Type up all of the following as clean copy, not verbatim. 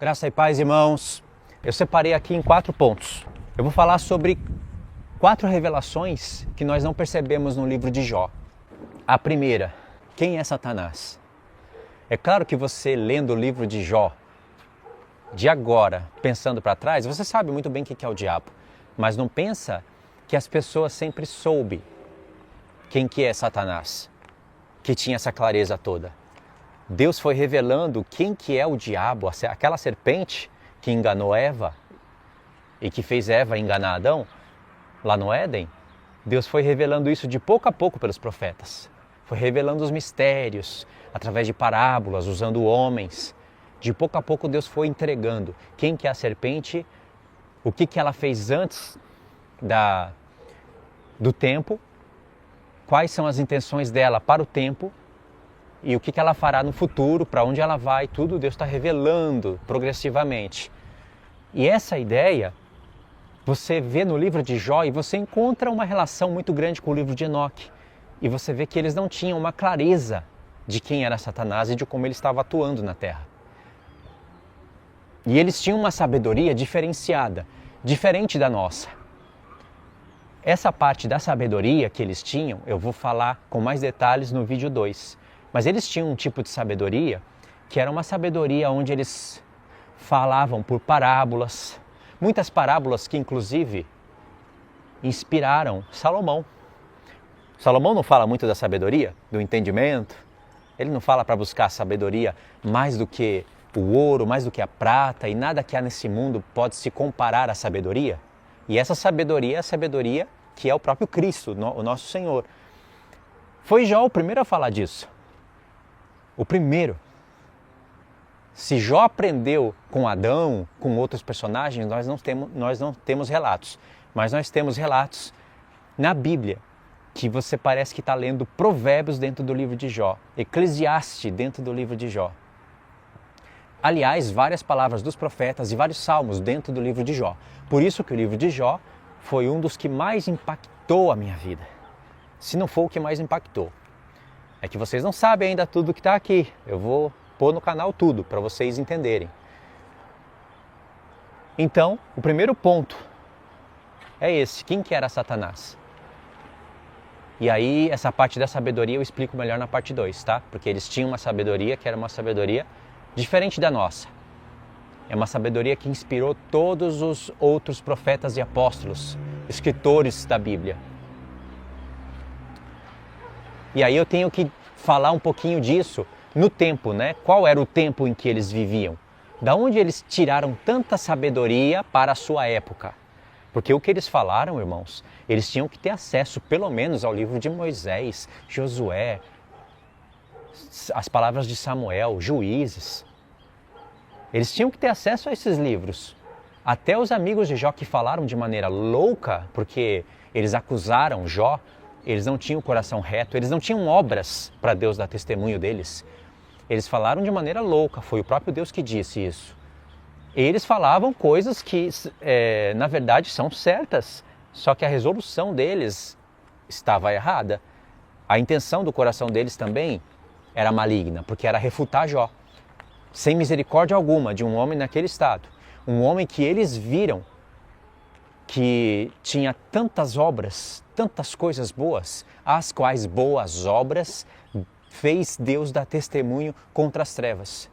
Graça e paz, irmãos. Eu separei aqui em 4 pontos. Eu vou falar sobre 4 revelações que nós não percebemos no livro de Jó. A primeira, quem é Satanás? É claro que você lendo o livro de Jó, de agora, pensando para trás, você sabe muito bem o que é o diabo. Mas não pensa que as pessoas sempre soube quem que é Satanás, que tinha essa clareza toda. Deus foi revelando quem que é o diabo, aquela serpente que enganou Eva e que fez Eva enganar Adão, lá no Éden. Deus foi revelando isso de pouco a pouco pelos profetas. Foi revelando os mistérios, através de parábolas, usando homens. De pouco a pouco Deus foi entregando quem que é a serpente, o que ela fez antes do tempo, quais são as intenções dela para o tempo e o que ela fará no futuro, para onde ela vai, tudo Deus está revelando progressivamente. E essa ideia você vê no livro de Jó e você encontra uma relação muito grande com o livro de Enoque. E você vê que eles não tinham uma clareza de quem era Satanás e de como ele estava atuando na terra. E eles tinham uma sabedoria diferenciada, diferente da nossa. Essa parte da sabedoria que eles tinham, eu vou falar com mais detalhes no vídeo 2. Mas eles tinham um tipo de sabedoria que era uma sabedoria onde eles falavam por parábolas. Muitas parábolas que inclusive inspiraram Salomão. Salomão não fala muito da sabedoria, do entendimento. Ele não fala para buscar a sabedoria mais do que o ouro, mais do que a prata, e nada que há nesse mundo pode se comparar à sabedoria. E essa sabedoria é a sabedoria que é o próprio Cristo, o nosso Senhor. Foi Jó o primeiro a falar disso. O primeiro. Se Jó aprendeu com Adão, com outros personagens, nós não temos relatos. Mas nós temos relatos na Bíblia, que você parece que está lendo Provérbios dentro do livro de Jó, Eclesiastes dentro do livro de Jó. Aliás, várias palavras dos profetas e vários salmos dentro do livro de Jó. Por isso que o livro de Jó foi um dos que mais impactou a minha vida. Se não for o que mais impactou. É que vocês não sabem ainda tudo que está aqui. Eu vou pôr no canal tudo para vocês entenderem. Então, o primeiro ponto é esse. Quem que era Satanás? E aí, essa parte da sabedoria eu explico melhor na parte 2, tá? Porque eles tinham uma sabedoria que era uma sabedoria diferente da nossa. É uma sabedoria que inspirou todos os outros profetas e apóstolos, escritores da Bíblia. E aí eu tenho que falar um pouquinho disso no tempo, né? Qual era o tempo em que eles viviam? Da onde eles tiraram tanta sabedoria para a sua época? Porque o que eles falaram, irmãos, eles tinham que ter acesso pelo menos ao livro de Moisés, Josué, as palavras de Samuel, Juízes. Eles tinham que ter acesso a esses livros. Até os amigos de Jó que falaram de maneira louca, porque eles acusaram Jó, eles não tinham o coração reto, eles não tinham obras para Deus dar testemunho deles. Eles falaram de maneira louca, foi o próprio Deus que disse isso. Eles falavam coisas que, na verdade, são certas, só que a resolução deles estava errada. A intenção do coração deles também era maligna, porque era refutar Jó, sem misericórdia alguma, de um homem naquele estado. Um homem que eles viram que tinha tantas obras, tantas coisas boas, as quais boas obras fez Deus dar testemunho contra as trevas.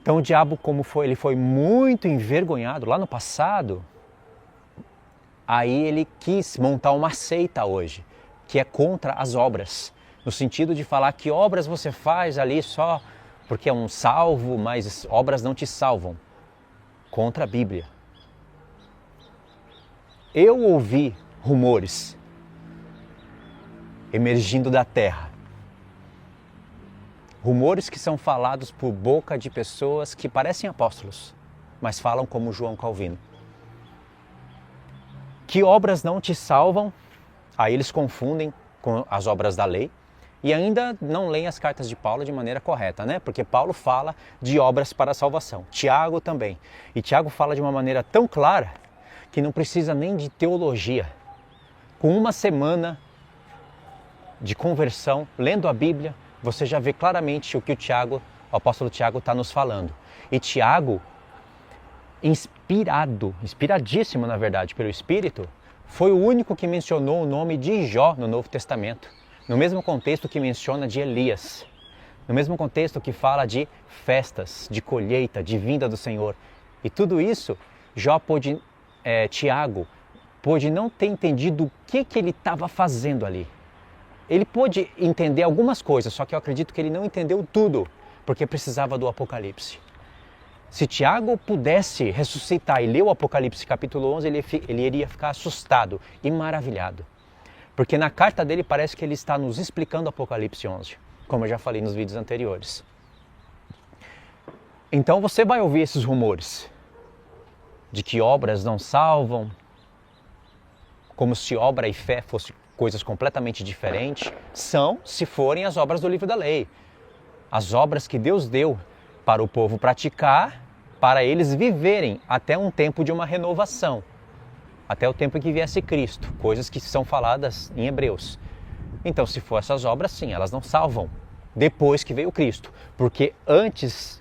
Então o diabo, ele foi muito envergonhado lá no passado, aí ele quis montar uma seita hoje, que é contra as obras, no sentido de falar que obras você faz ali só porque é um salvo, mas obras não te salvam, contra a Bíblia. Eu ouvi rumores emergindo da terra. Rumores que são falados por boca de pessoas que parecem apóstolos, mas falam como João Calvino. Que obras não te salvam, aí eles confundem com as obras da lei e ainda não leem as cartas de Paulo de maneira correta, né? Porque Paulo fala de obras para a salvação, Tiago também. E Tiago fala de uma maneira tão clara que não precisa nem de teologia. Com uma semana de conversão, lendo a Bíblia, você já vê claramente o que o Tiago o apóstolo Tiago está nos falando. E Tiago, inspiradíssimo na verdade pelo Espírito, foi o único que mencionou o nome de Jó no Novo Testamento, no mesmo contexto que menciona de Elias, no mesmo contexto que fala de festas, de colheita, de vinda do Senhor. E tudo isso, Tiago pôde não ter entendido o que ele estava fazendo ali. Ele pôde entender algumas coisas, só que eu acredito que ele não entendeu tudo, porque precisava do Apocalipse. Se Tiago pudesse ressuscitar e ler o Apocalipse capítulo 11, ele iria ficar assustado e maravilhado. Porque na carta dele parece que ele está nos explicando o Apocalipse 11, como eu já falei nos vídeos anteriores. Então você vai ouvir esses rumores de que obras não salvam, como se obra e fé fossem coisas completamente diferentes, são se forem as obras do livro da lei. As obras que Deus deu para o povo praticar, para eles viverem até um tempo de uma renovação, até o tempo em que viesse Cristo, coisas que são faladas em Hebreus. Então, se for essas obras, sim, elas não salvam depois que veio Cristo, porque antes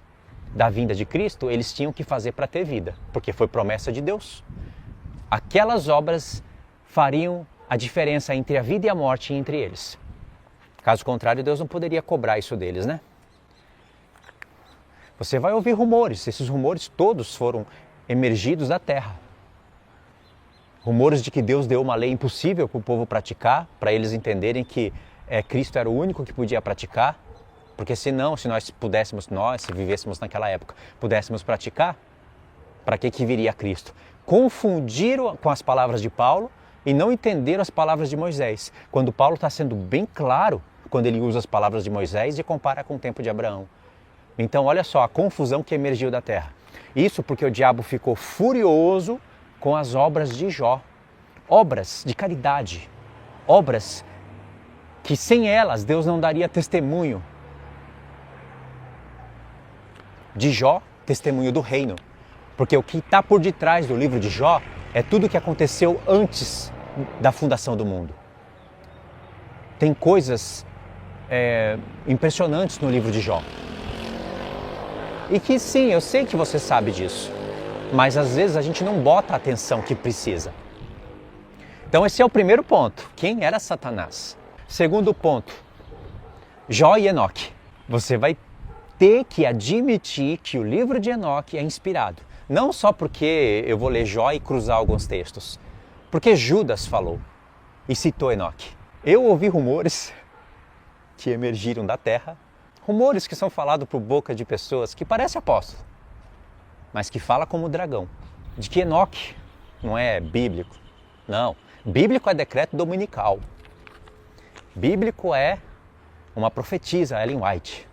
da vinda de Cristo, eles tinham que fazer para ter vida, porque foi promessa de Deus. Aquelas obras fariam a diferença entre a vida e a morte entre eles. Caso contrário, Deus não poderia cobrar isso deles, né? Você vai ouvir rumores, esses rumores todos foram emergidos da terra. Rumores de que Deus deu uma lei impossível para o povo praticar, para eles entenderem que Cristo era o único que podia praticar, porque senão, se se vivêssemos naquela época, pudéssemos praticar, para que viria Cristo? Confundiram com as palavras de Paulo e não entenderam as palavras de Moisés, quando Paulo está sendo bem claro quando ele usa as palavras de Moisés e compara com o tempo de Abraão. Então olha só a confusão que emergiu da terra. Isso porque o diabo ficou furioso com as obras de Jó. Obras de caridade. Obras que sem elas Deus não daria testemunho de Jó, testemunho do reino. Porque o que está por detrás do livro de Jó é tudo o que aconteceu antes da fundação do mundo. Tem coisas impressionantes no livro de Jó. E que sim, eu sei que você sabe disso, mas às vezes a gente não bota a atenção que precisa. Então esse é o primeiro ponto. Quem era Satanás? Segundo ponto, Jó e Enoque. Você vai ter que admitir que o livro de Enoque é inspirado. Não só porque eu vou ler Jó e cruzar alguns textos, porque Judas falou e citou Enoque. Eu ouvi rumores que emergiram da terra, rumores que são falados por boca de pessoas que parecem apóstolos, mas que falam como dragão, de que Enoque não é bíblico. Não, bíblico é decreto dominical. Bíblico é uma profetisa, Ellen White.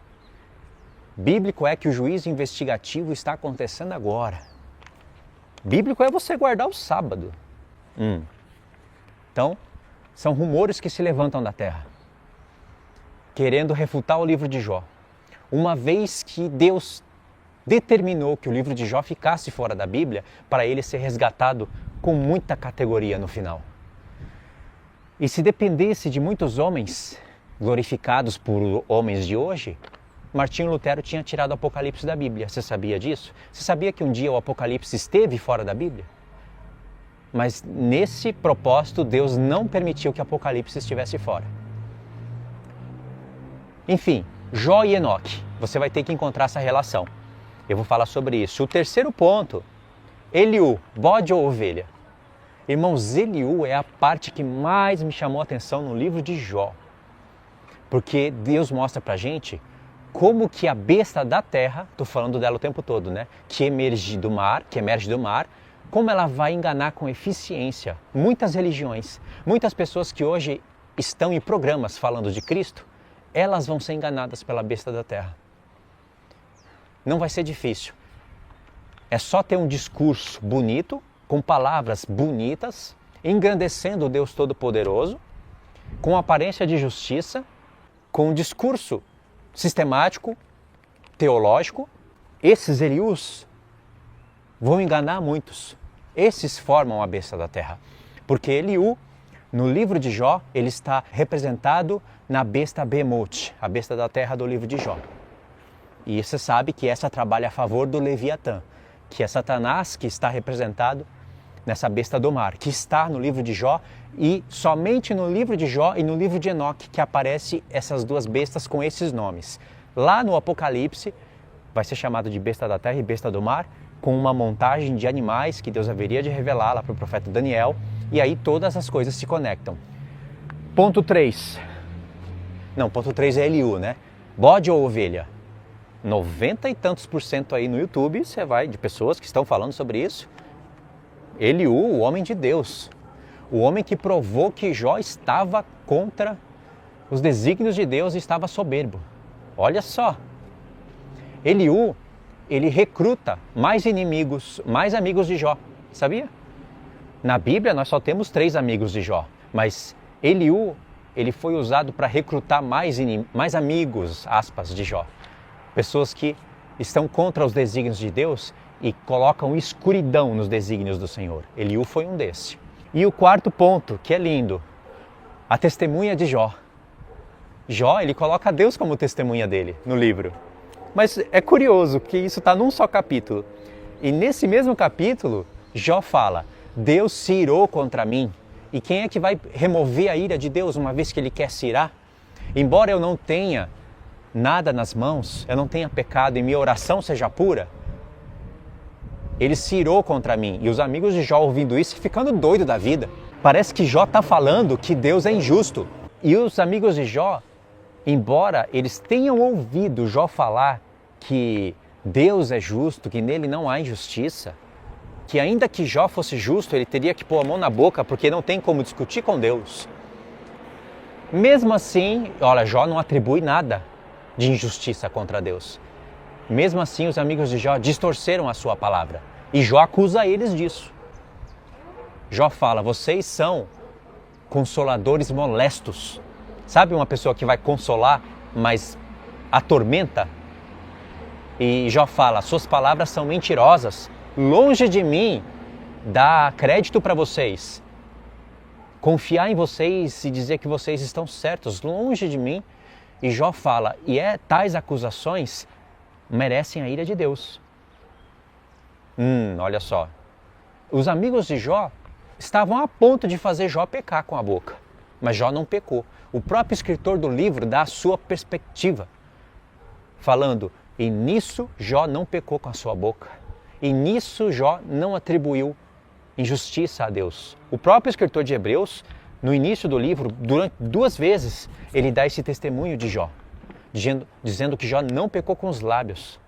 Bíblico é que o juízo investigativo está acontecendo agora. Bíblico é você guardar o sábado. Então, são rumores que se levantam da terra, querendo refutar o livro de Jó. Uma vez que Deus determinou que o livro de Jó ficasse fora da Bíblia, para ele ser resgatado com muita categoria no final. E se dependesse de muitos homens, glorificados por homens de hoje, Martinho Lutero tinha tirado o Apocalipse da Bíblia. Você sabia disso? Você sabia que um dia o Apocalipse esteve fora da Bíblia? Mas nesse propósito, Deus não permitiu que o Apocalipse estivesse fora. Enfim, Jó e Enoque. Você vai ter que encontrar essa relação. Eu vou falar sobre isso. O terceiro ponto, Eliú, bode ou ovelha? Irmãos, Eliú é a parte que mais me chamou a atenção no livro de Jó. Porque Deus mostra pra gente como que a besta da terra, estou falando dela o tempo todo, né? Que emerge do mar, como ela vai enganar com eficiência muitas religiões. Muitas pessoas que hoje estão em programas falando de Cristo, elas vão ser enganadas pela besta da terra. Não vai ser difícil. É só ter um discurso bonito, com palavras bonitas, engrandecendo o Deus Todo-Poderoso, com aparência de justiça, com um discurso sistemático, teológico. Esses Eliús vão enganar muitos. Esses formam a besta da terra. Porque Eliú, no livro de Jó, ele está representado na besta Behemoth, a besta da terra do livro de Jó. E você sabe que essa trabalha a favor do Leviatã, que é Satanás, que está representado nessa besta do mar, que está no livro de Jó, e somente no livro de Jó e no livro de Enoque que aparece essas duas bestas com esses nomes. Lá no Apocalipse vai ser chamado de besta da terra e besta do mar, com uma montagem de animais que Deus haveria de revelar lá para o profeta Daniel, e aí todas as coisas se conectam. Ponto 3. Não, ponto 3 é Eliú, né? Bode ou ovelha? 90 e tantos % aí no YouTube, você vai, de pessoas que estão falando sobre isso. Eliú, o homem de Deus. O homem que provou que Jó estava contra os desígnios de Deus e estava soberbo. Olha só. Eliú, ele recruta mais inimigos, mais amigos de Jó. Sabia? Na Bíblia nós só temos 3 amigos de Jó. Mas Eliú, ele foi usado para recrutar mais amigos, aspas, de Jó. Pessoas que estão contra os desígnios de Deus e colocam escuridão nos desígnios do Senhor. Eliú foi um desse. E o quarto ponto, que é lindo, a testemunha de Jó. Jó, ele coloca Deus como testemunha dele no livro. Mas é curioso que isso está num só capítulo. E nesse mesmo capítulo, Jó fala, Deus se irou contra mim. E quem é que vai remover a ira de Deus uma vez que ele quer se irar? Embora eu não tenha nada nas mãos, eu não tenha pecado e minha oração seja pura, ele se irou contra mim. E os amigos de Jó ouvindo isso e ficando doido da vida. Parece que Jó está falando que Deus é injusto. E os amigos de Jó, embora eles tenham ouvido Jó falar que Deus é justo, que nele não há injustiça, que ainda que Jó fosse justo, ele teria que pôr a mão na boca porque não tem como discutir com Deus. Mesmo assim, olha, Jó não atribui nada de injustiça contra Deus. Mesmo assim, os amigos de Jó distorceram a sua palavra. E Jó acusa eles disso. Jó fala, vocês são consoladores molestos. Sabe uma pessoa que vai consolar, mas atormenta? E Jó fala, suas palavras são mentirosas. Longe de mim dar crédito para vocês. Confiar em vocês e dizer que vocês estão certos. Longe de mim. E Jó fala, tais acusações merecem a ira de Deus. Olha só. Os amigos de Jó estavam a ponto de fazer Jó pecar com a boca. Mas Jó não pecou. O próprio escritor do livro dá a sua perspectiva. Falando, e nisso Jó não pecou com a sua boca. E nisso Jó não atribuiu injustiça a Deus. O próprio escritor de Hebreus, no início do livro, durante 2 vezes, ele dá esse testemunho de Jó, dizendo que Jó não pecou com os lábios.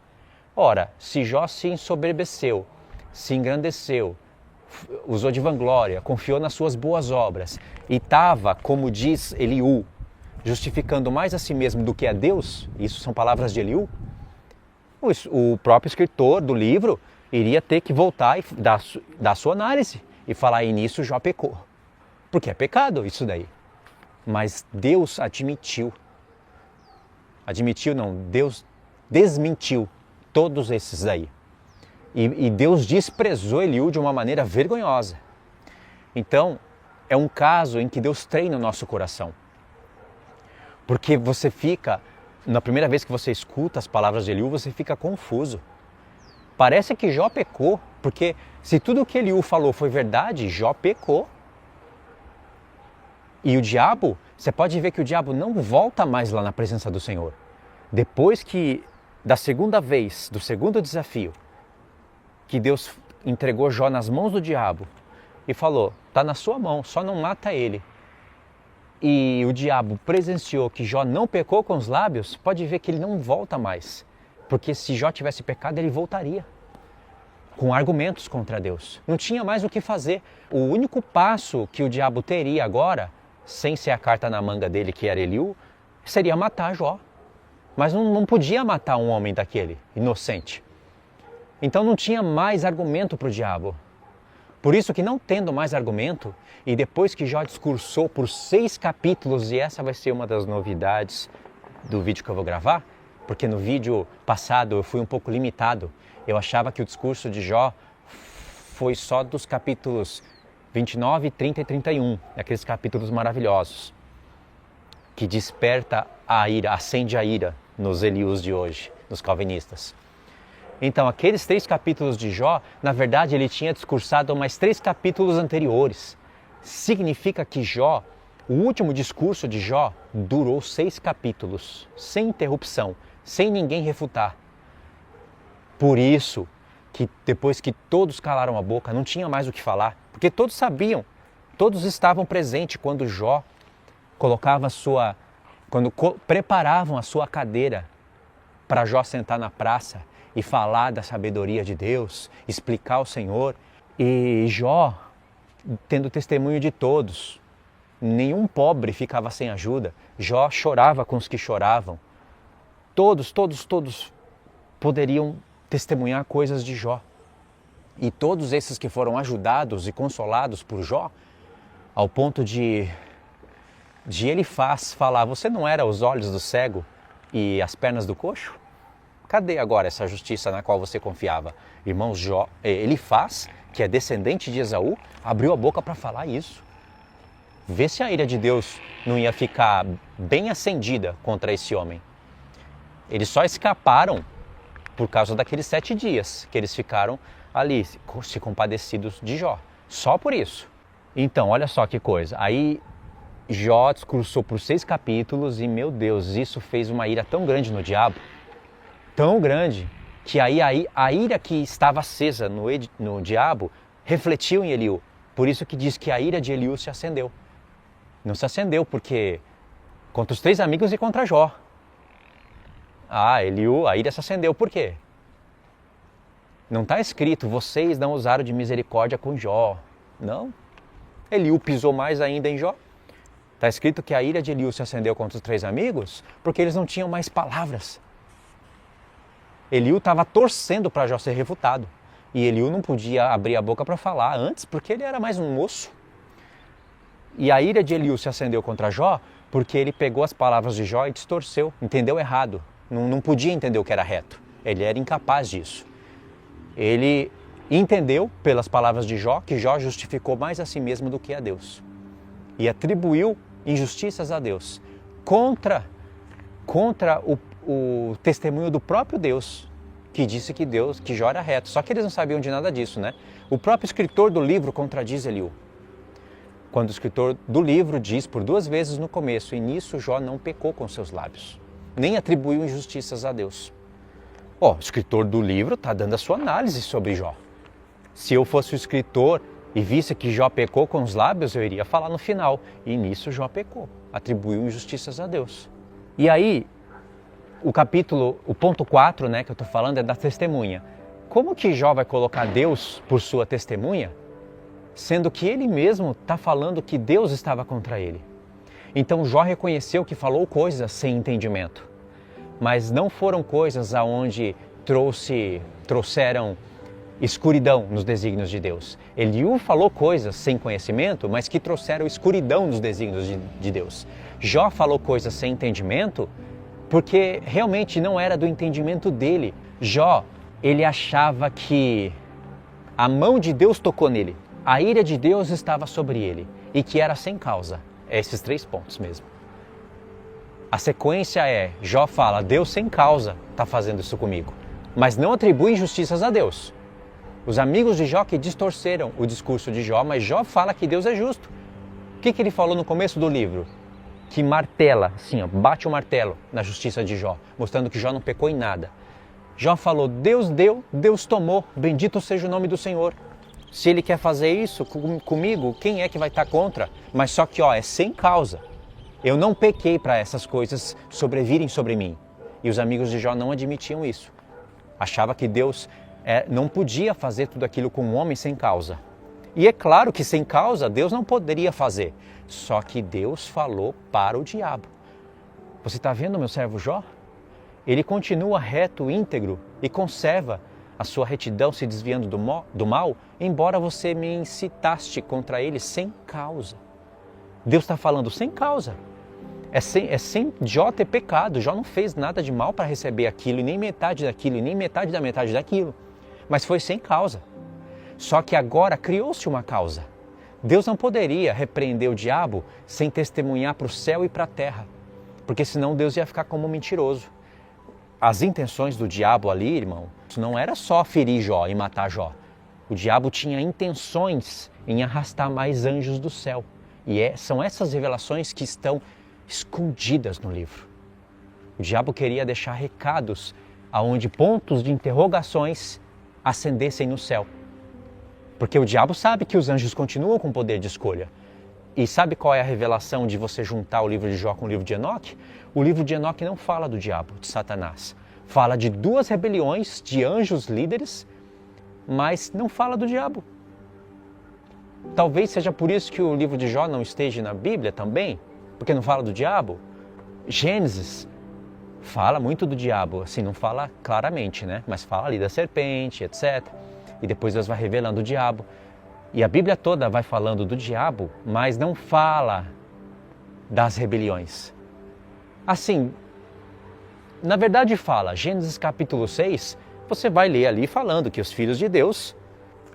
Ora, se Jó se ensoberbeceu, se engrandeceu, usou de vanglória, confiou nas suas boas obras e estava, como diz Eliú, justificando mais a si mesmo do que a Deus, isso são palavras de Eliú, o próprio escritor do livro iria ter que voltar e dar a sua análise e falar, e nisso Jó pecou. Porque é pecado isso daí. Mas Deus admitiu. Admitiu não, Deus desmentiu todos esses daí. E Deus desprezou Eliú de uma maneira vergonhosa. Então, é um caso em que Deus treina o nosso coração. Porque você fica, na primeira vez que você escuta as palavras de Eliú, você fica confuso. Parece que Jó pecou, porque se tudo o que Eliú falou foi verdade, Jó pecou. E o diabo, você pode ver que o diabo não volta mais lá na presença do Senhor. Depois que, da segunda vez, do segundo desafio, que Deus entregou Jó nas mãos do diabo e falou, está na sua mão, só não mata ele. E o diabo presenciou que Jó não pecou com os lábios, pode ver que ele não volta mais. Porque se Jó tivesse pecado, ele voltaria. Com argumentos contra Deus. Não tinha mais o que fazer. O único passo que o diabo teria agora, sem ser a carta na manga dele, que era Eliú, seria matar Jó. Mas não podia matar um homem daquele, inocente. Então não tinha mais argumento para o diabo. Por isso que não tendo mais argumento, e depois que Jó discursou por 6 capítulos, e essa vai ser uma das novidades do vídeo que eu vou gravar, porque no vídeo passado eu fui um pouco limitado. Eu achava que o discurso de Jó foi só dos capítulos 29, 30 e 31, aqueles capítulos maravilhosos, que desperta a ira, acende a ira nos Eliús de hoje, nos calvinistas. Então, aqueles 3 capítulos de Jó, na verdade, ele tinha discursado mais 3 capítulos anteriores. Significa que Jó, o último discurso de Jó, durou 6 capítulos, sem interrupção, sem ninguém refutar. Por isso que depois que todos calaram a boca, não tinha mais o que falar, porque todos sabiam, todos estavam presentes quando Jó colocava preparavam a sua cadeira para Jó sentar na praça e falar da sabedoria de Deus, explicar o Senhor. E Jó, tendo testemunho de todos, nenhum pobre ficava sem ajuda. Jó chorava com os que choravam. Todos poderiam testemunhar coisas de Jó. E todos esses que foram ajudados e consolados por Jó, ao ponto de Elifaz falar: você não era os olhos do cego e as pernas do coxo? Cadê agora essa justiça na qual você confiava? Irmãos, Elifaz, que é descendente de Esaú, abriu a boca para falar isso. Vê se a ira de Deus não ia ficar bem acendida contra esse homem. Eles só escaparam por causa daqueles 7 dias que eles ficaram ali, se compadecidos de Jó. Só por isso. Então, olha só que coisa. Aí Jó discursou por 6 capítulos e, meu Deus, isso fez uma ira tão grande no diabo, tão grande, que aí a ira que estava acesa no diabo refletiu em Eliú. Por isso que diz que a ira de Eliú se acendeu. Não se acendeu porque contra os 3 amigos e contra Jó. Eliú, a ira se acendeu por quê? Não está escrito: vocês não usaram de misericórdia com Jó. Não. Eliú pisou mais ainda em Jó. Está escrito que a ira de Eliú se acendeu contra os 3 amigos porque eles não tinham mais palavras. Eliú estava torcendo para Jó ser refutado. E Eliú não podia abrir a boca para falar antes porque ele era mais um moço. E a ira de Eliú se acendeu contra Jó porque ele pegou as palavras de Jó e distorceu, entendeu errado. Não podia entender o que era reto. Ele era incapaz disso. Ele entendeu pelas palavras de Jó que Jó justificou mais a si mesmo do que a Deus. E atribuiu injustiças a Deus. Contra o testemunho do próprio Deus, que disse que Jó era reto. Só que eles não sabiam de nada disso, né? O próprio escritor do livro contradiz Eliú. Quando o escritor do livro diz por 2 vezes no começo: e nisso Jó não pecou com seus lábios, nem atribuiu injustiças a Deus. O escritor do livro está dando a sua análise sobre Jó. Se eu fosse o escritor e visse que Jó pecou com os lábios, eu iria falar no final: e nisso Jó pecou, atribuiu injustiças a Deus. E aí, o ponto 4, né, que eu estou falando é da testemunha. Como que Jó vai colocar Deus por sua testemunha, sendo que ele mesmo está falando que Deus estava contra ele? Então Jó reconheceu que falou coisas sem entendimento, mas não foram coisas aonde trouxeram escuridão nos desígnios de Deus. Eliú falou coisas sem conhecimento, mas que trouxeram escuridão nos desígnios de Deus. Jó falou coisas sem entendimento porque realmente não era do entendimento dele. Jó, ele achava que a mão de Deus tocou nele, a ira de Deus estava sobre ele e que era sem causa. É esses 3 pontos mesmo. A sequência é: Jó fala: Deus sem causa está fazendo isso comigo, mas não atribui injustiças a Deus. Os amigos de Jó que distorceram o discurso de Jó, mas Jó fala que Deus é justo. O que ele falou no começo do livro? Que martela, assim, bate o martelo na justiça de Jó, mostrando que Jó não pecou em nada. Jó falou: Deus deu, Deus tomou, bendito seja o nome do Senhor. Se ele quer fazer isso comigo, quem é que vai estar contra? Mas só que é sem causa. Eu não pequei para essas coisas sobrevirem sobre mim. E os amigos de Jó não admitiam isso. Achava que Deus não podia fazer tudo aquilo com um homem sem causa. E é claro que sem causa Deus não poderia fazer. Só que Deus falou para o diabo. Você está vendo meu servo Jó? Ele continua reto, íntegro e conserva a sua retidão se desviando do mal, embora você me incitaste contra ele sem causa. Deus está falando sem causa. É sem Jó ter pecado. Jó não fez nada de mal para receber aquilo, e nem metade daquilo, e nem metade da metade daquilo. Mas foi sem causa. Só que agora criou-se uma causa. Deus não poderia repreender o diabo sem testemunhar para o céu e para a terra, porque senão Deus ia ficar como um mentiroso. as intenções do diabo ali, irmão, não era só ferir Jó e matar Jó. O diabo tinha intenções em arrastar mais anjos do céu. E são essas revelações que estão escondidas no livro. O diabo queria deixar recados aonde pontos de interrogações acendessem no céu. Porque o diabo sabe que os anjos continuam com poder de escolha. E sabe qual é a revelação de você juntar o livro de Jó com o livro de Enoque? O livro de Enoque não fala do diabo, de Satanás. Fala de 2 rebeliões de anjos líderes, mas não fala do diabo. Talvez seja por isso que o livro de Jó não esteja na Bíblia também, porque não fala do diabo. Gênesis fala muito do diabo, assim, não fala claramente, né? Mas fala ali da serpente, etc. E depois Deus vai revelando o diabo. E a Bíblia toda vai falando do diabo, mas não fala das rebeliões. Assim, na verdade fala, Gênesis capítulo 6, você vai ler ali falando que os filhos de Deus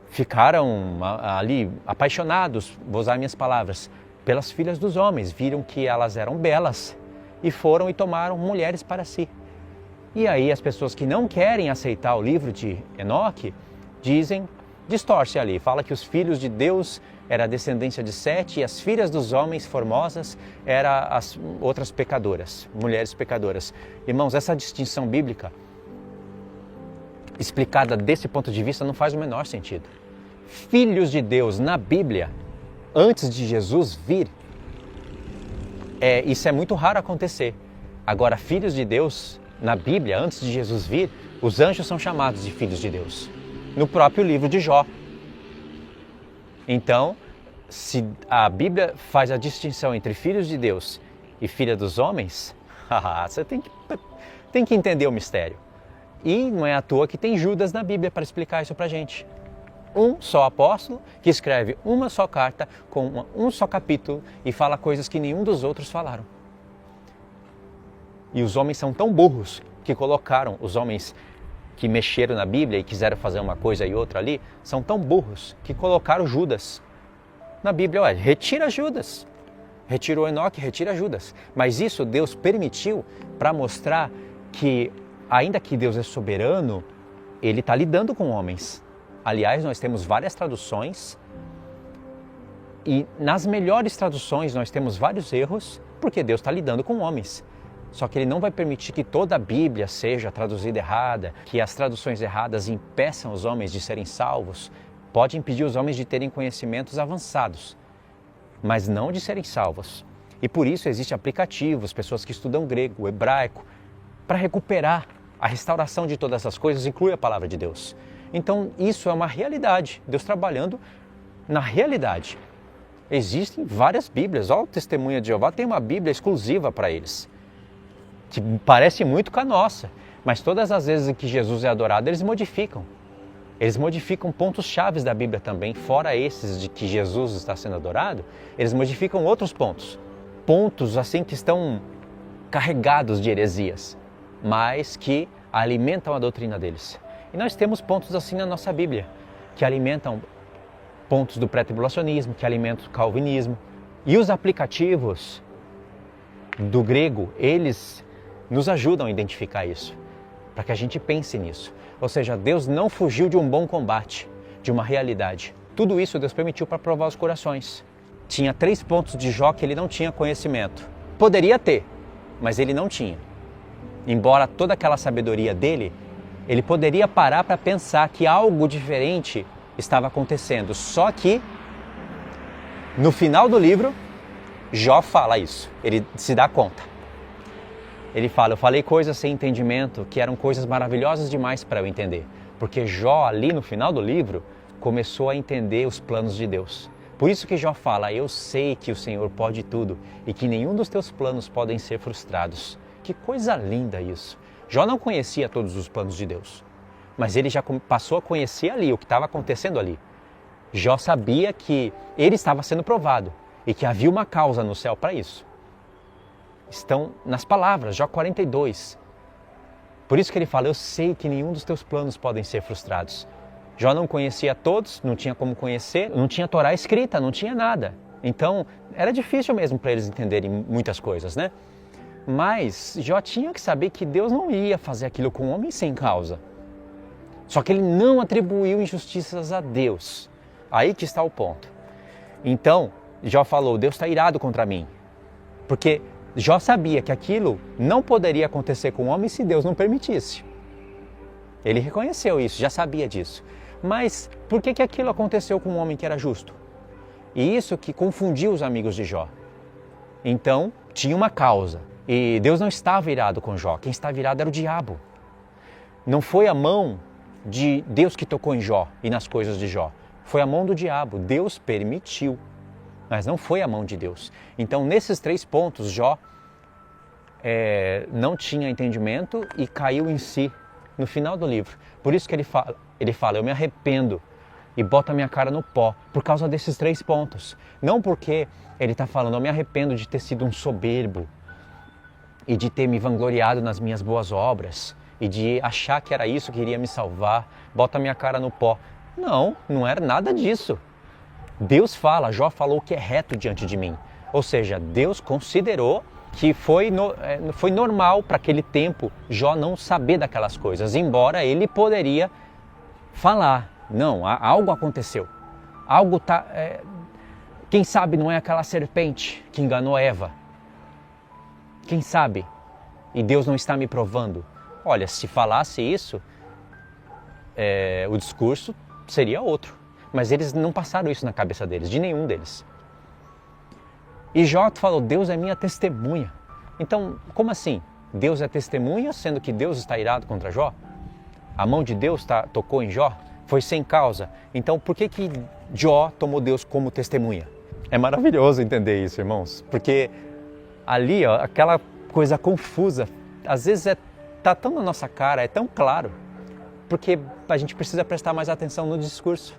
ficaram ali apaixonados, vou usar minhas palavras, pelas filhas dos homens, viram que elas eram belas e foram e tomaram mulheres para si. E aí as pessoas que não querem aceitar o livro de Enoque dizem, distorce ali, fala que os filhos de Deus era a descendência de Sete e as filhas dos homens formosas eram as outras pecadoras, mulheres pecadoras. Irmãos, essa distinção bíblica explicada desse ponto de vista não faz o menor sentido. Filhos de Deus na Bíblia, antes de Jesus vir, isso é muito raro acontecer. Agora, filhos de Deus na Bíblia, antes de Jesus vir, os anjos são chamados de filhos de Deus. No próprio livro de Jó. Então, se a Bíblia faz a distinção entre filhos de Deus e filha dos homens, você tem que entender o mistério. E não é à toa que tem Judas na Bíblia para explicar isso para a gente. Um só apóstolo que escreve uma só carta com um só capítulo e fala coisas que nenhum dos outros falaram. E os homens são tão burros que colocaram, os homens que mexeram na Bíblia e quiseram fazer uma coisa e outra ali, são tão burros que colocaram Judas na Bíblia. Olha, retira Judas, retirou Enoque, retira Judas. Mas isso Deus permitiu para mostrar que, ainda que Deus é soberano, Ele está lidando com homens. Aliás, nós temos várias traduções e nas melhores traduções nós temos vários erros porque Deus está lidando com homens. Só que Ele não vai permitir que toda a Bíblia seja traduzida errada, que as traduções erradas impeçam os homens de serem salvos. Pode impedir os homens de terem conhecimentos avançados, mas não de serem salvos. E por isso existem aplicativos, pessoas que estudam grego, hebraico, para recuperar a restauração de todas essas coisas, inclui a palavra de Deus. Então isso é uma realidade, Deus trabalhando na realidade. Existem várias Bíblias, o Testemunha de Jeová tem uma Bíblia exclusiva para eles, que parece muito com a nossa, mas todas as vezes em que Jesus é adorado, eles modificam. Eles modificam pontos chaves da Bíblia também, fora esses de que Jesus está sendo adorado, eles modificam outros pontos. Pontos assim que estão carregados de heresias, mas que alimentam a doutrina deles. E nós temos pontos assim na nossa Bíblia, que alimentam pontos do pré-tribulacionismo, que alimentam o calvinismo. E os aplicativos do grego, eles nos ajudam a identificar isso, para que a gente pense nisso. Ou seja, Deus não fugiu de um bom combate, de uma realidade. Tudo isso Deus permitiu para provar os corações. Tinha 3 pontos de Jó que ele não tinha conhecimento. Poderia ter, mas ele não tinha. Embora toda aquela sabedoria dele, ele poderia parar para pensar que algo diferente estava acontecendo. Só que, no final do livro, Jó fala isso, ele se dá conta. Ele fala, eu falei coisas sem entendimento, que eram coisas maravilhosas demais para eu entender. Porque Jó, ali no final do livro, começou a entender os planos de Deus. Por isso que Jó fala, eu sei que o Senhor pode tudo e que nenhum dos teus planos podem ser frustrados. Que coisa linda isso. Jó não conhecia todos os planos de Deus, mas ele já passou a conhecer ali o que estava acontecendo ali. Jó sabia que ele estava sendo provado e que havia uma causa no céu para isso. Estão nas palavras, Jó 42. Por isso que ele fala, eu sei que nenhum dos teus planos podem ser frustrados. Jó não conhecia todos, não tinha como conhecer, não tinha Torá escrita, não tinha nada. Então, era difícil mesmo para eles entenderem muitas coisas, né? Mas Jó tinha que saber que Deus não ia fazer aquilo com o homem sem causa. Só que ele não atribuiu injustiças a Deus. Aí que está o ponto. Então, Jó falou, Deus está irado contra mim. Porque Jó sabia que aquilo não poderia acontecer com o homem se Deus não permitisse. Ele reconheceu isso, já sabia disso. Mas por que aquilo aconteceu com um homem que era justo? E isso que confundiu os amigos de Jó. Então, tinha uma causa. E Deus não estava irado com Jó. Quem estava irado era o diabo. Não foi a mão de Deus que tocou em Jó e nas coisas de Jó. Foi a mão do diabo. Deus permitiu. Mas não foi a mão de Deus. Então, nesses 3 pontos, Jó não tinha entendimento e caiu em si no final do livro. Por isso que ele fala, eu me arrependo e boto a minha cara no pó por causa desses 3 pontos. Não porque ele está falando, eu me arrependo de ter sido um soberbo e de ter me vangloriado nas minhas boas obras e de achar que era isso que iria me salvar, bota a minha cara no pó. Não, não era nada disso. Deus fala, Jó falou que é reto diante de mim. Ou seja, Deus considerou que foi normal para aquele tempo Jó não saber daquelas coisas, embora ele poderia falar, não, algo aconteceu. Algo tá... quem sabe não é aquela serpente que enganou Eva? Quem sabe? E Deus não está me provando. Olha, se falasse isso, o discurso seria outro. Mas eles não passaram isso na cabeça deles, de nenhum deles. E Jó falou, Deus é minha testemunha. Então, como assim? Deus é testemunha, sendo que Deus está irado contra Jó? A mão de Deus tocou em Jó? Foi sem causa. Então, por que Jó tomou Deus como testemunha? É maravilhoso entender isso, irmãos. Porque ali, ó, aquela coisa confusa, às vezes está tão na nossa cara, é tão claro. Porque a gente precisa prestar mais atenção no discurso.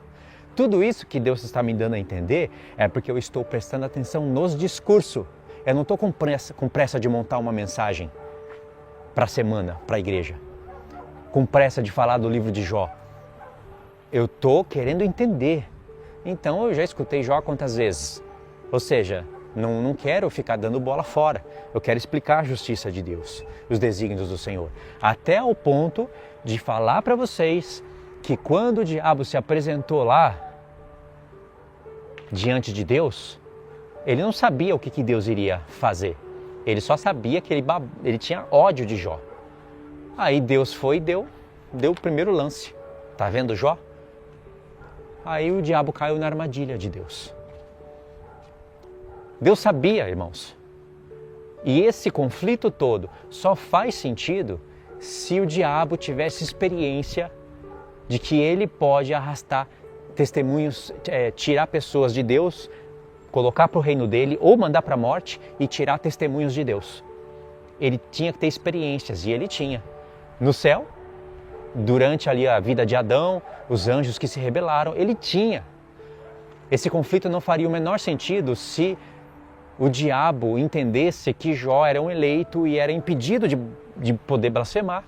Tudo isso que Deus está me dando a entender é porque eu estou prestando atenção nos discursos. Eu não estou com pressa de montar uma mensagem para a semana, para a igreja. Com pressa de falar do livro de Jó. Eu estou querendo entender. Então eu já escutei Jó quantas vezes. Ou seja, não quero ficar dando bola fora. Eu quero explicar a justiça de Deus, os desígnios do Senhor. Até ao ponto de falar para vocês que quando o diabo se apresentou lá, diante de Deus, ele não sabia o que Deus iria fazer. Ele só sabia que ele tinha ódio de Jó. Aí Deus foi e deu o primeiro lance. Tá vendo Jó? Aí o diabo caiu na armadilha de Deus. Deus sabia, irmãos. E esse conflito todo só faz sentido se o diabo tivesse experiência de que ele pode arrastar testemunhos, tirar pessoas de Deus, colocar para o reino dele ou mandar para a morte e tirar testemunhos de Deus. Ele tinha que ter experiências e ele tinha. No céu, durante ali a vida de Adão, os anjos que se rebelaram, ele tinha. Esse conflito não faria o menor sentido se o diabo entendesse que Jó era um eleito e era impedido de poder blasfemar.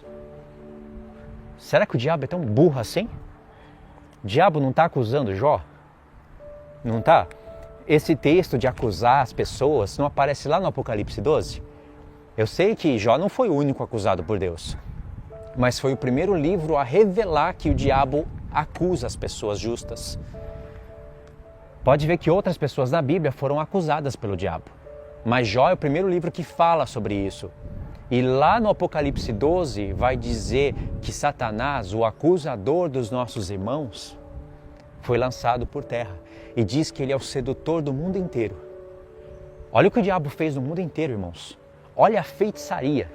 Será que o diabo é tão burro assim? O diabo não está acusando Jó? Não está? Esse texto de acusar as pessoas não aparece lá no Apocalipse 12? Eu sei que Jó não foi o único acusado por Deus, mas foi o primeiro livro a revelar que o diabo acusa as pessoas justas. Pode ver que outras pessoas da Bíblia foram acusadas pelo diabo, mas Jó é o primeiro livro que fala sobre isso. E lá no Apocalipse 12 vai dizer que Satanás, o acusador dos nossos irmãos, foi lançado por terra. E diz que ele é o sedutor do mundo inteiro. Olha o que o diabo fez no mundo inteiro, irmãos. Olha a feitiçaria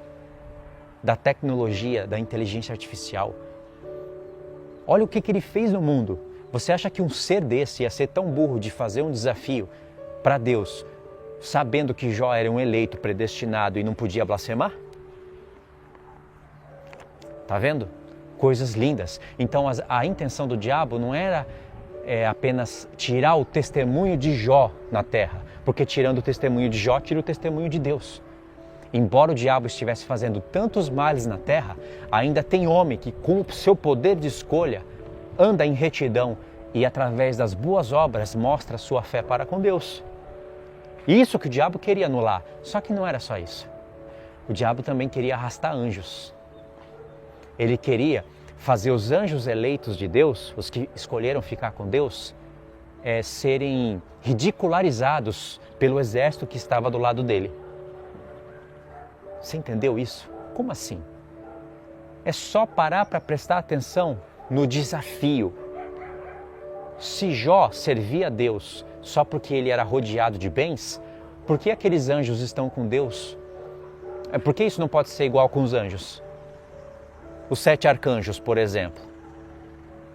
da tecnologia, da inteligência artificial. Olha o que ele fez no mundo. Você acha que um ser desse ia ser tão burro de fazer um desafio para Deus, sabendo que Jó era um eleito predestinado e não podia blasfemar? Tá vendo? Coisas lindas. Então a intenção do diabo não era apenas tirar o testemunho de Jó na terra, porque tirando o testemunho de Jó, tira o testemunho de Deus. Embora o diabo estivesse fazendo tantos males na terra, ainda tem homem que com o seu poder de escolha anda em retidão e através das boas obras mostra sua fé para com Deus. Isso que o diabo queria anular, só que não era só isso. o diabo também queria arrastar anjos. Ele queria fazer os anjos eleitos de Deus, os que escolheram ficar com Deus, serem ridicularizados pelo exército que estava do lado dele. Você entendeu isso? Como assim? É só parar para prestar atenção no desafio. Se Jó servia a Deus só porque ele era rodeado de bens, por que aqueles anjos estão com Deus? Por que isso não pode ser igual com os anjos? Os 7 arcanjos, por exemplo.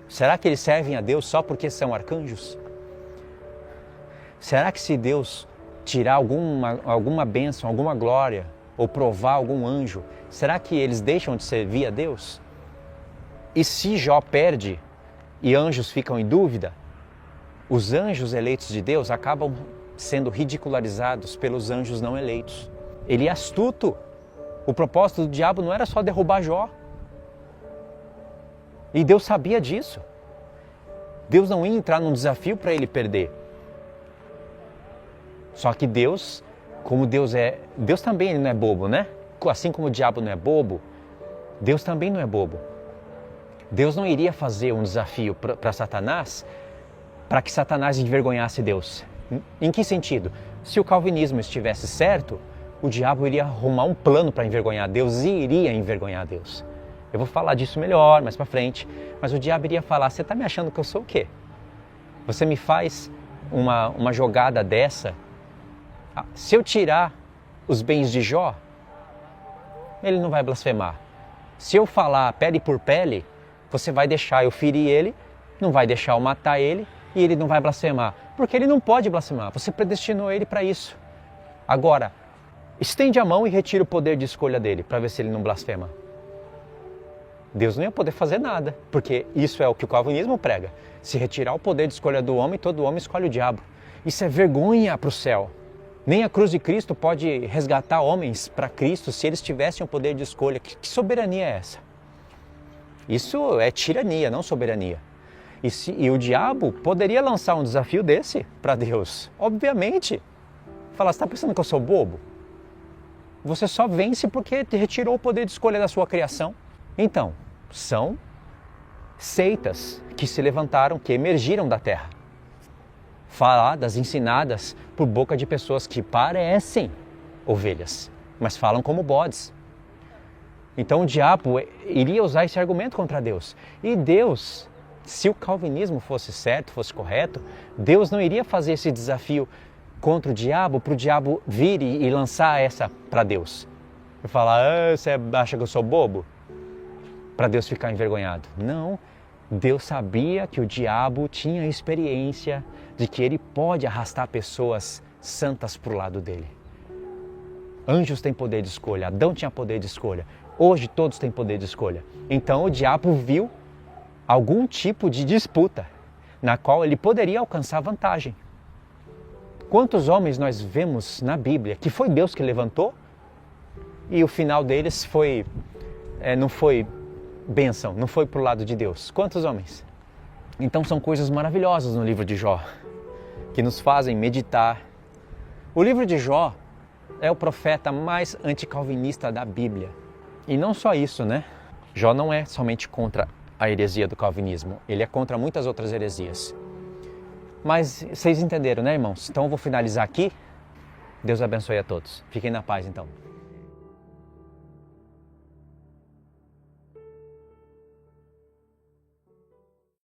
Será que eles servem a Deus só porque são arcanjos? Será que se Deus tirar alguma bênção, alguma glória, ou provar algum anjo, será que eles deixam de servir a Deus? E se Jó perde e anjos ficam em dúvida, os anjos eleitos de Deus acabam sendo ridicularizados pelos anjos não eleitos. Ele é astuto. O propósito do diabo não era só derrubar Jó. E Deus sabia disso. Deus não ia entrar num desafio para ele perder. Só que Deus, como Deus também ele não é bobo, né? Assim como o diabo não é bobo, Deus também não é bobo. Deus não iria fazer um desafio para Satanás para que Satanás envergonhasse Deus. Em que sentido? Se o calvinismo estivesse certo, o diabo iria arrumar um plano para envergonhar Deus e iria envergonhar Deus. Eu vou falar disso melhor, mais para frente, mas o diabo iria falar, você está me achando que eu sou o quê? Você me faz uma jogada dessa? Se eu tirar os bens de Jó, ele não vai blasfemar. Se eu falar pele por pele, você vai deixar eu ferir ele, não vai deixar eu matar ele e ele não vai blasfemar. Porque ele não pode blasfemar, você predestinou ele para isso. Agora, estende a mão e retira o poder de escolha dele para ver se ele não blasfema. Deus não ia poder fazer nada, porque isso é o que o calvinismo prega. Se retirar o poder de escolha do homem, todo homem escolhe o diabo. Isso é vergonha para o céu. Nem a cruz de Cristo pode resgatar homens para Cristo se eles tivessem o poder de escolha. Que soberania é essa? Isso é tirania, não soberania. E o diabo poderia lançar um desafio desse para Deus? Obviamente. Falar, você está pensando que eu sou bobo? Você só vence porque retirou o poder de escolha da sua criação. Então, são seitas que se levantaram, que emergiram da terra. Faladas, ensinadas por boca de pessoas que parecem ovelhas, mas falam como bodes. Então o diabo iria usar esse argumento contra Deus. E Deus, se o calvinismo fosse certo, fosse correto, Deus não iria fazer esse desafio contra o diabo, para o diabo vir e lançar essa para Deus. E falar, você acha que eu sou bobo? Para Deus ficar envergonhado. Não, Deus sabia que o diabo tinha experiência de que ele pode arrastar pessoas santas para o lado dele. Anjos têm poder de escolha, Adão tinha poder de escolha, hoje todos têm poder de escolha. Então o diabo viu algum tipo de disputa na qual ele poderia alcançar vantagem. Quantos homens nós vemos na Bíblia que foi Deus que levantou e o final deles não foi bênção, não foi para o lado de Deus? Quantos homens? Então são coisas maravilhosas no livro de Jó, que nos fazem meditar. O livro de Jó é o profeta mais anticalvinista da Bíblia. E não só isso, né? Jó não é somente contra a heresia do calvinismo, ele é contra muitas outras heresias. Mas vocês entenderam, né, irmãos? Então eu vou finalizar aqui. Deus abençoe a todos. Fiquem na paz, então.